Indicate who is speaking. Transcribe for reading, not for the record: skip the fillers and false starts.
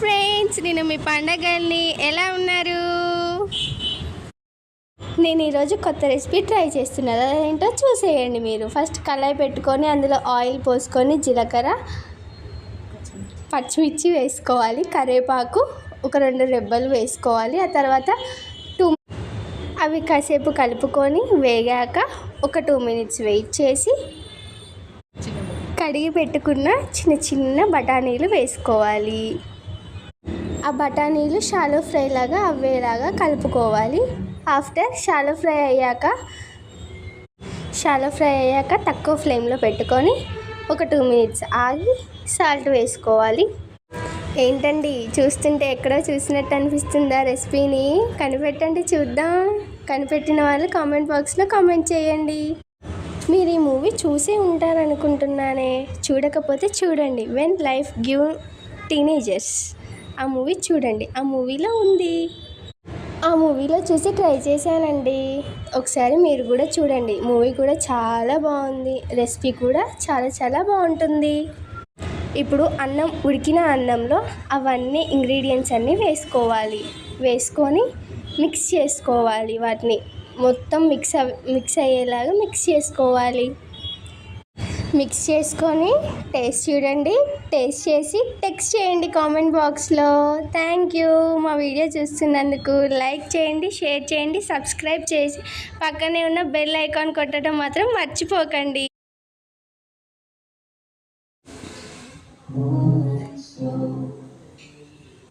Speaker 1: Friends, నేను మీ పండగల్ని ఎలా ఉన్నారు? నేను ఈరోజు కొత్త రెసిపీ ట్రై చేస్తున్నాను. అదేంటో చూసేయండి. మీరు ఫస్ట్ కళాయి పెట్టుకొని అందులో ఆయిల్ పోసుకొని జీలకర్ర పచ్చిమిర్చి వేసుకోవాలి, కరివేపాకు ఒక 2 రెబ్బలు వేసుకోవాలి. ఆ తర్వాత అవి కాసేపు కలుపుకొని వేగాక ఒక 2 మినిట్స్ వెయిట్ చేసి కడిగి పెట్టుకున్న చిన్న చిన్న బఠానీలు వేసుకోవాలి. ఆ బఠానీలు షాలో ఫ్రై లాగా అవ్వేలాగా కలుపుకోవాలి. ఆఫ్టర్ షాలో ఫ్రై అయ్యాక తక్కువ ఫ్లేమ్లో పెట్టుకొని ఒక 2 మినిట్స్ ఆగి సాల్ట్ వేసుకోవాలి. ఏంటండి చూస్తుంటే ఎక్కడో చూసినట్టు అనిపిస్తుందా? రెసిపీని కనిపెట్టండి చూద్దాం. కనిపెట్టిన వాళ్ళు కామెంట్ బాక్స్లో కామెంట్ చేయండి. మీరు ఈ మూవీ చూసే ఉంటారనుకుంటున్నానే. చూడకపోతే చూడండి, వెన్ లైఫ్ గివ్ టీనేజర్స్. ఆ మూవీ చూడండి, ఆ మూవీలో ఉంది. ఆ మూవీలో చూసి ట్రై చేశానండి. ఒకసారి మీరు కూడా చూడండి. మూవీ కూడా చాలా బాగుంది, రెసిపీ కూడా చాలా చాలా బాగుంటుంది. ఇప్పుడు ఉడికిన అన్నంలో అవన్నీ ఇంగ్రీడియంట్స్ అన్నీ వేసుకొని మిక్స్ చేసుకోవాలి. వాటిని మొత్తం మిక్స్ అయ్యేలాగా మిక్స్ చేసుకోవాలి. మిక్స్ చేసుకొని టేస్ట్ చూడండి. టేస్ట్ చేసి టెక్స్ట్ చేయండి కామెంట్ బాక్స్లో. Thank you. మా వీడియో చూస్తున్నందుకు లైక్ చేయండి, షేర్ చేయండి, సబ్స్క్రైబ్ చేసి పక్కనే ఉన్న బెల్ ఐకాన్ కొట్టడం మాత్రం మర్చిపోకండి.